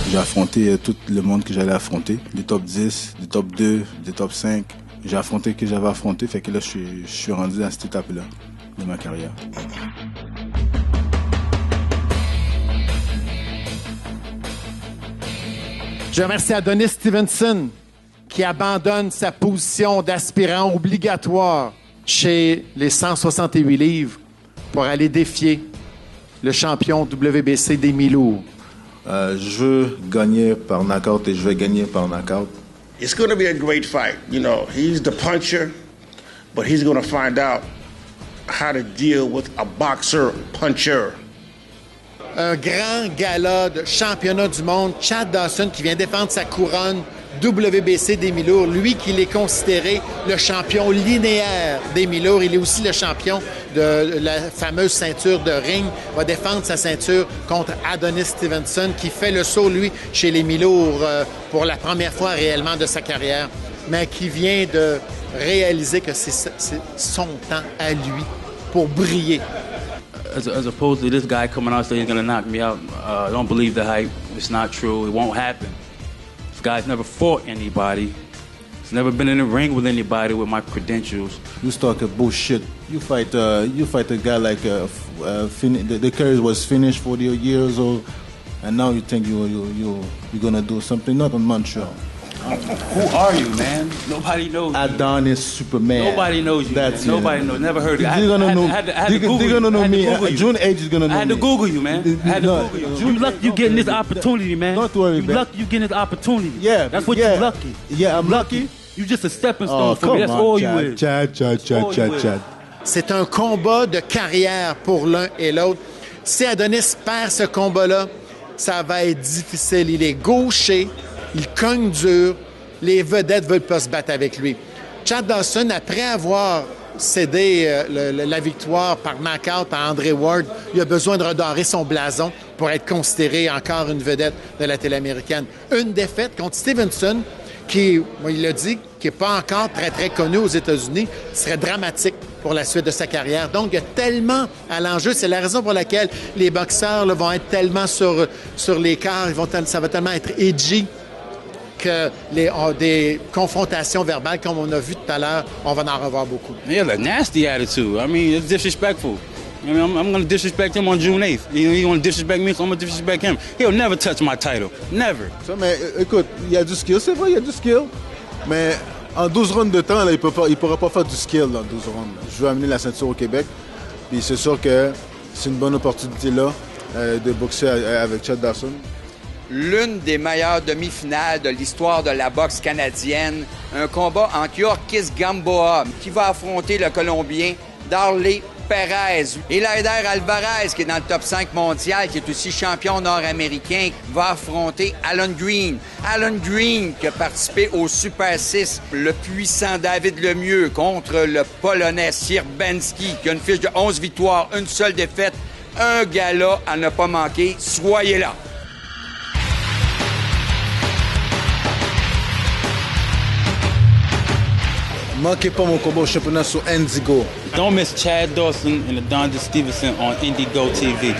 J'ai affronté tout le monde que j'allais affronter, des top 10, des top 2, des top 5. J'ai affronté que j'avais affronté, fait que là, je suis rendu à cette étape-là de ma carrière. Je remercie Adonis Stevenson qui abandonne sa position d'aspirant obligatoire chez les 168 livres pour aller défier le champion WBC des mi-lourds. Je veux gagner par knockout et je vais gagner par knockout. It's going to be a great fight. You know, he's the puncher, but he's going to find out how to deal with a boxer puncher. Un grand gala de championnat du monde, Chad Dawson qui vient défendre sa couronne WBC des mi-lourds. Lui qui est considéré le champion linéaire des mi-lourds. Il est aussi le champion de la fameuse ceinture de ring. Va défendre sa ceinture contre Adonis Stevenson qui fait le saut, lui, chez les mi-lourds pour la première fois réellement de sa carrière, mais qui vient de réaliser que c'est son temps à lui pour briller. As opposed to this guy coming out saying he's going to knock me out, don't believe the hype. It's not true. It won't happen. This guy's never fought anybody. He's never been in the ring with anybody with my credentials. You talk bullshit. You fight a guy like the career was finished 40 years old, and now you think you're gonna do something. Not on Montreal. Who are you, man? Nobody knows you. Adonis Superman. Nobody knows you. That's man. Nobody knows. Never heard of you. They're gonna know me. June 8 is gonna know me. I had to Google you, man. I had to Google you. You lucky you getting this opportunity, man. Don't worry, man. You lucky you getting this opportunity. Yeah. That's what you're lucky. Yeah, I'm lucky. You just a stepping stone for me. That's all you is. Chad. C'est un combat de carrière pour l'un et l'autre. Si Adonis perd ce combat-là, ça va être difficile. Il est gaucher, il cogne dur. Les vedettes ne veulent pas se battre avec lui. Chad Dawson, après avoir cédé la victoire par knockout à Andre Ward, il a besoin de redorer son blason pour être considéré encore une vedette de la télé américaine. Une défaite contre Stevenson, qui, il l'a dit, qui n'est pas encore très, très connu aux États-Unis, serait dramatique pour la suite de sa carrière. Donc, il y a tellement à l'enjeu. C'est la raison pour laquelle les boxeurs là, vont être tellement sur l'écart, ça va tellement être edgy que des confrontations verbales, comme on a vu tout à l'heure, on va en revoir beaucoup. He has a nasty attitude. I mean, it's disrespectful. I mean, I'm going to disrespect him on June 8th. He's going to disrespect me, so I'm going to disrespect him. He'll never touch my title. Never. Ça, mais écoute, il y a du skill, c'est vrai, il y a du skill. Mais en 12 rounds de temps, là, il ne pourra pas faire du skill dans 12 rounds. Je veux amener la ceinture au Québec. Puis c'est sûr que c'est une bonne opportunité là de boxer avec Chad Dawson. L'une des meilleures demi-finales de l'histoire de la boxe canadienne, un combat entre Yorkis Gamboa, qui va affronter le Colombien Darley Perez. Et Leider Alvarez, qui est dans le top 5 mondial, qui est aussi champion nord-américain, va affronter Alan Green. Alan Green, qui a participé au Super 6, le puissant David Lemieux contre le Polonais Sierbenski, qui a une fiche de 11 victoires, une seule défaite. Un gala à ne pas manquer. Soyez là! Manquez pas mon combat au championnat sur Indigo. Don't miss Chad Dawson and Adonis Stevenson on Indigo TV.